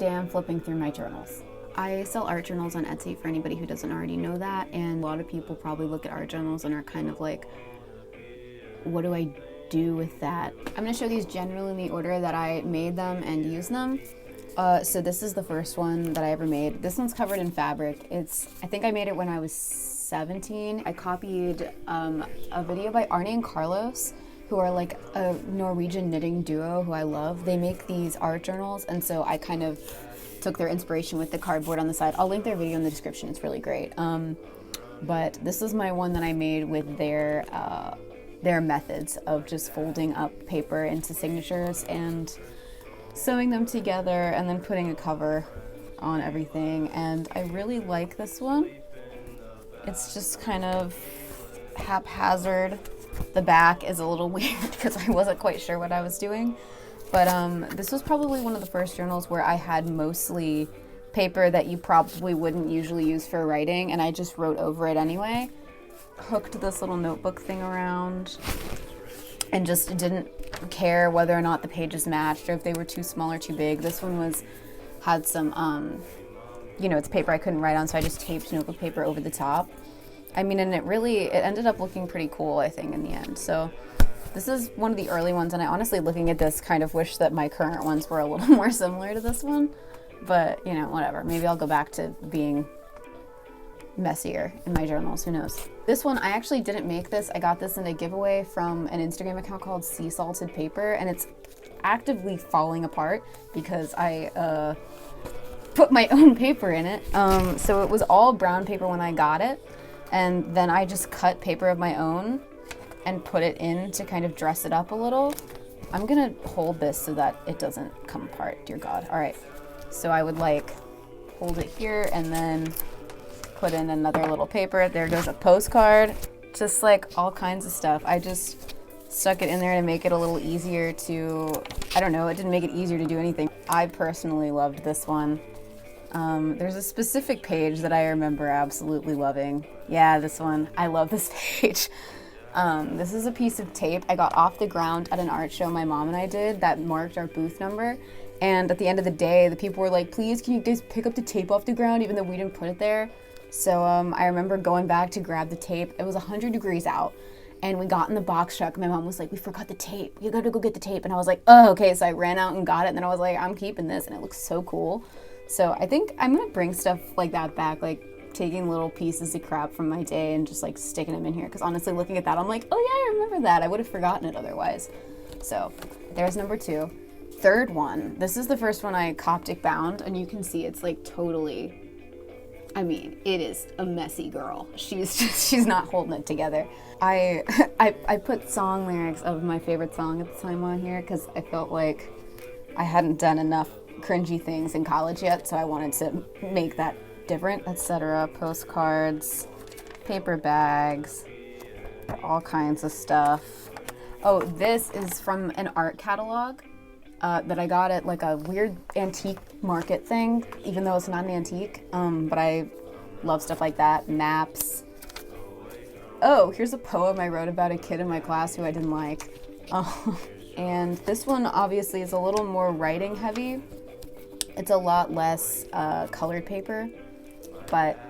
day I'm flipping through my journals. I sell art journals on Etsy for anybody who doesn't already know that, and a lot of people probably look at art journals and are kind of like, what do I do with that? I'm going to show these generally in the order that I made them and used them. So this is the first one that I ever made. This one's covered in fabric. I think I made it when I was 17. I copied a video by Arne+Carlos, who are like a Norwegian knitting duo who I love. They make these art journals, and so I kind of took their inspiration with the cardboard on the side. I'll link their video in the description. It's really great. But this is my one that I made with their methods of just folding up paper into signatures and sewing them together and then putting a cover on everything. And I really like this one. It's just kind of haphazard. The back is a little weird because I wasn't quite sure what I was doing. But this was probably one of the first journals where I had mostly paper that you probably wouldn't usually use for writing, and I just wrote over it anyway. Hooked this little notebook thing around and just didn't care whether or not the pages matched or if they were too small or too big. This one had some, it's paper I couldn't write on, so I just taped notebook paper over the top. I mean, and it ended up looking pretty cool, I think, in the end. So this is one of the early ones, and I honestly, looking at this, kind of wish that my current ones were a little more similar to this one. But, whatever. Maybe I'll go back to being messier in my journals, who knows. This one, I actually didn't make this. I got this in a giveaway from an Instagram account called Sea Salted Paper, and it's actively falling apart because I put my own paper in it. So it was all brown paper when I got it, and then I just cut paper of my own and put it in to kind of dress it up a little. I'm gonna hold this so that it doesn't come apart, dear God. All right, so I would hold it here and then put in another little paper. There goes a postcard, just all kinds of stuff. I just stuck it in there to make it a little easier to, I don't know, it didn't make it easier to do anything. I personally loved this one. There's a specific page that I remember absolutely loving. Yeah, this one. I love this page. This is a piece of tape I got off the ground at an art show my mom and I did that marked our booth number. And at the end of the day, the people were like, please, can you guys pick up the tape off the ground, even though we didn't put it there? So I remember going back to grab the tape. It was 100 degrees out, and we got in the box truck. My mom was like, we forgot the tape. You gotta go get the tape. And I was like, oh, okay. So I ran out and got it, and then I was like, I'm keeping this, and it looks so cool. So I think I'm gonna bring stuff like that back, taking little pieces of crap from my day and just sticking them in here. Because honestly, looking at that, I'm like, oh yeah, I remember that. I would have forgotten it otherwise. So there's number 2. Third one, this is the first one I Coptic bound, and you can see it's totally, I mean, it is a messy girl. She's not holding it together. I put song lyrics of my favorite song at the time on here because I felt like I hadn't done enough cringy things in college yet, so I wanted to make that different, etc. Postcards, paper bags, all kinds of stuff. Oh, this is from an art catalog that I got at a weird antique market thing, even though it's not an antique, but I love stuff like that. Maps. Oh, here's a poem I wrote about a kid in my class who I didn't like. And this one obviously is a little more writing heavy. It's a lot less colored paper, but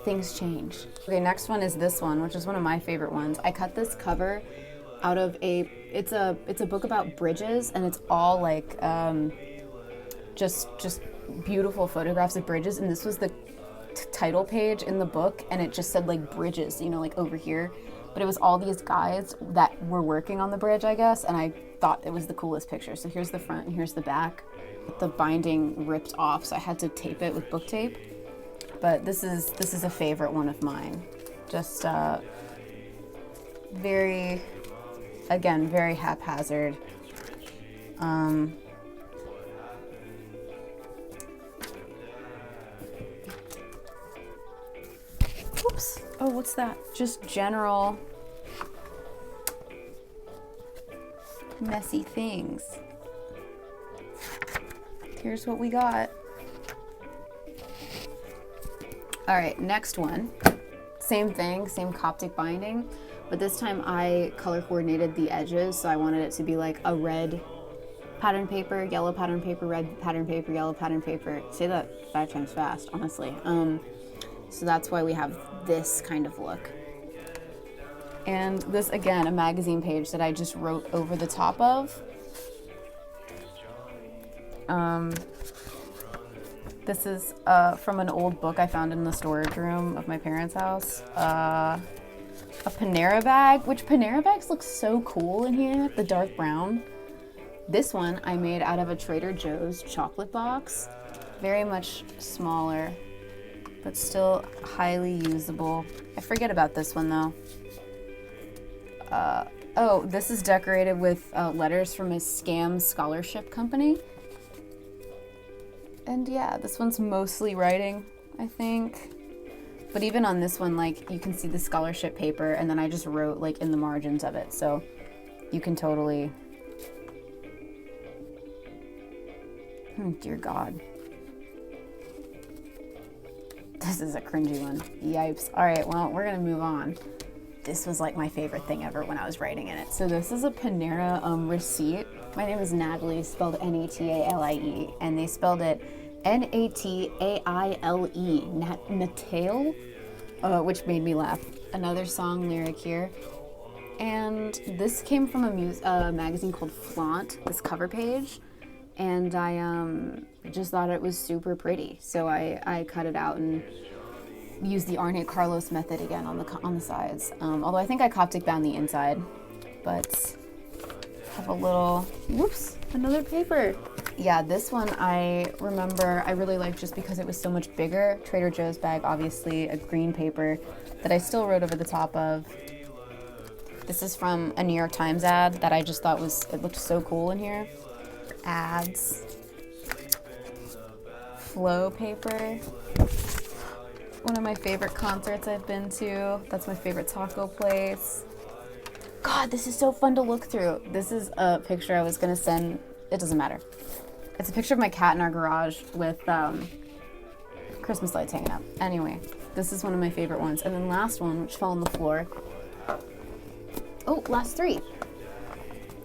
things change. Okay, next one is this one, which is one of my favorite ones. I cut this cover out of it's a book about bridges, and it's all just beautiful photographs of bridges, and this was the title page in the book, and it just said bridges, over here, but it was all these guys that were working on the bridge, I guess, and I thought it was the coolest picture. So here's the front and here's the back. The binding ripped off, so I had to tape it with book tape. But this is a favorite one of mine. Just very haphazard. Oops. Oh, what's that? Just general messy things. Here's what we got. All right, next one. Same thing, same Coptic binding, but this time I color coordinated the edges, so I wanted it to be a red pattern paper, yellow pattern paper, red pattern paper, yellow pattern paper. Say that 5 times fast, honestly. So that's why we have this kind of look. And this, again, a magazine page that I just wrote over the top of. This is from an old book I found in the storage room of my parents' house. A Panera bag, which Panera bags look so cool in here, the dark brown. This one I made out of a Trader Joe's chocolate box. Very much smaller, but still highly usable. I forget about this one though. Oh, this is decorated with letters from a scam scholarship company. And yeah, this one's mostly writing, I think. But even on this one, like, you can see the scholarship paper, and then I just wrote, like, in the margins of it. So you can totally... Oh, dear God. This is a cringy one. Yipes. All right, well, we're going to move on. This was, like, my favorite thing ever when I was writing in it. So this is a Panera receipt. My name is Natalie, spelled N-A-T-A-L-I-E, and they spelled it N-A-T-A-I-L-E, Natale, which made me laugh. Another song lyric here. And this came from a magazine called Flaunt, this cover page, and I just thought it was super pretty. So I cut it out and used the Arne+Carlos method again on the sides. Although I think I Coptic bound the inside, but have a little, whoops, another paper. Yeah, this one I remember I really liked just because it was so much bigger. Trader Joe's bag, obviously, a green paper that I still wrote over the top of. This is from a New York Times ad that I just thought it looked so cool in here. Ads. Flow paper. One of my favorite concerts I've been to. That's my favorite taco place. God, this is so fun to look through. This is a picture I was gonna send. It doesn't matter. It's a picture of my cat in our garage with Christmas lights hanging up. Anyway, this is one of my favorite ones. And then last one, which fell on the floor. Oh, last 3.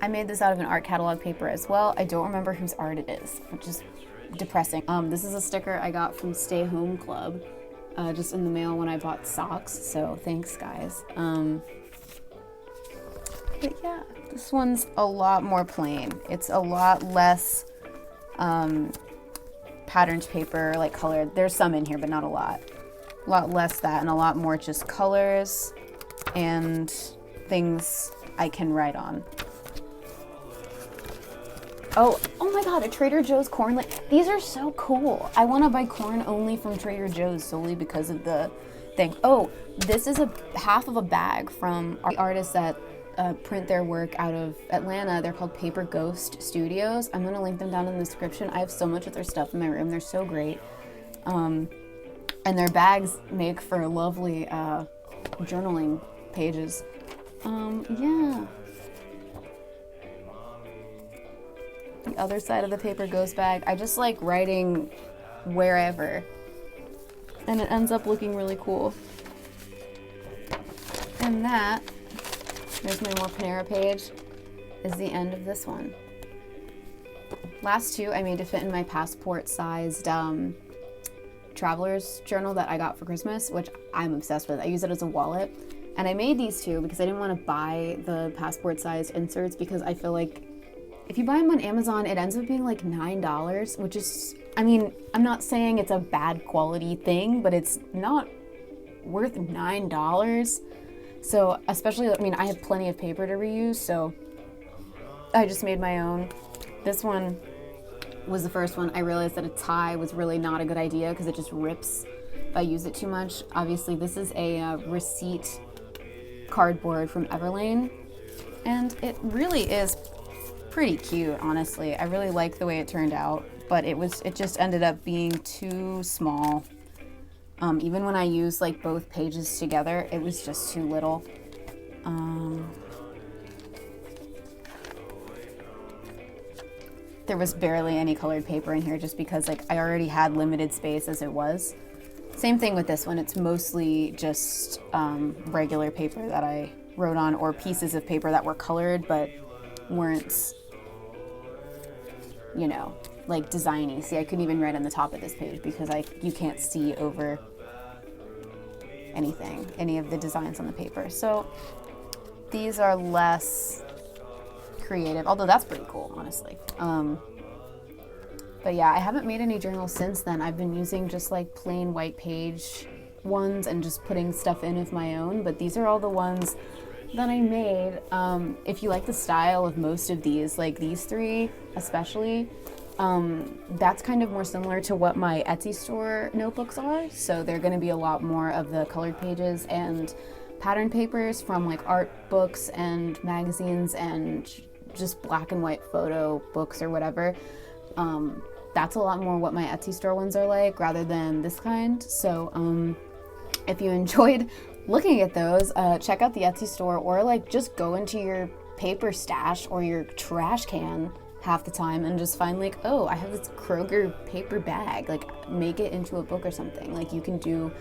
I made this out of an art catalog paper as well. I don't remember whose art it is, which is depressing. This is a sticker I got from Stay Home Club, just in the mail when I bought socks. So thanks, guys. But yeah, this one's a lot more plain. It's a lot less patterned paper, like colored. There's some in here, but not a lot. A lot less that, and a lot more just colors and things I can write on. Oh my God, a Trader Joe's corn. These are so cool. I want to buy corn only from Trader Joe's solely because of the thing. Oh, this is half of a bag from the artists that print their work out of Atlanta. They're called Paper Ghost Studios. I'm going to link them down in the description. I have so much of their stuff in my room. They're so great. And their bags make for lovely journaling pages. Yeah. The other side of the Paper Ghost bag, I just like writing wherever. And it ends up looking really cool. And that, there's my more Panera page, is the end of this one. Last 2 I made to fit in my passport-sized traveler's journal that I got for Christmas, which I'm obsessed with. I use it as a wallet. And I made these 2 because I didn't want to buy the passport-sized inserts because I feel like if you buy them on Amazon, it ends up being like $9, which is, I mean, I'm not saying it's a bad quality thing, but it's not worth $9. So especially, I mean, I have plenty of paper to reuse, so I just made my own. This one was the first one. I realized that a tie was really not a good idea because it just rips if I use it too much. Obviously, this is a receipt cardboard from Everlane, and it really is pretty cute, honestly. I really like the way it turned out, but it just ended up being too small. Even when I used like both pages together, it was just too little. There was barely any colored paper in here just because like I already had limited space as it was. Same thing with this one. It's mostly just regular paper that I wrote on, or pieces of paper that were colored but weren't you know, like designy. See, I couldn't even write on the top of this page because you can't see over any of the designs on the paper. So these are less creative, although that's pretty cool, honestly. But yeah, I haven't made any journals since then. I've been using just like plain white page ones and just putting stuff in of my own, but these are all the ones that I made. If you like the style of most of these, like these three especially, that's kind of more similar to what my Etsy store notebooks are. So they're going to be a lot more of the colored pages and pattern papers from like art books and magazines and just black and white photo books or whatever. That's a lot more what my Etsy store ones are like rather than this kind. So if you enjoyed looking at those, check out the Etsy store, or like just go into your paper stash or your trash can half the time and just find like, oh, I have this Kroger paper bag, like make it into a book or something. Like you can do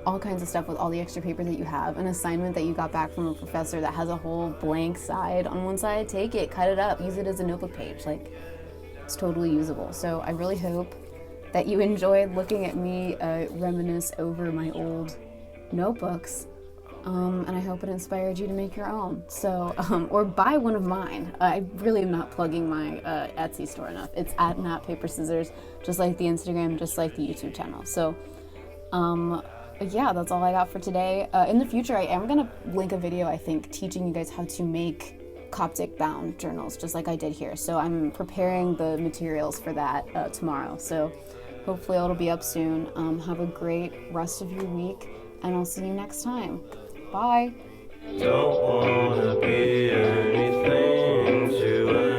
all kinds of stuff with all the extra paper that you have. An assignment that you got back from a professor that has a whole blank side on one side, take it, cut it up, use it as a notebook page. Like, it's totally usable. So I really hope that you enjoyed looking at me reminisce over my old notebooks. And I hope it inspired you to make your own. So, or buy one of mine. I really am not plugging my Etsy store enough. It's at NatPaperScissors, just like the Instagram, just like the YouTube channel. So, yeah, that's all I got for today. In the future, I am gonna link a video, I think, teaching you guys how to make Coptic bound journals, just like I did here. So I'm preparing the materials for that tomorrow. So hopefully it'll be up soon. Have a great rest of your week, and I'll see you next time. Bye. Don't wanna be anything to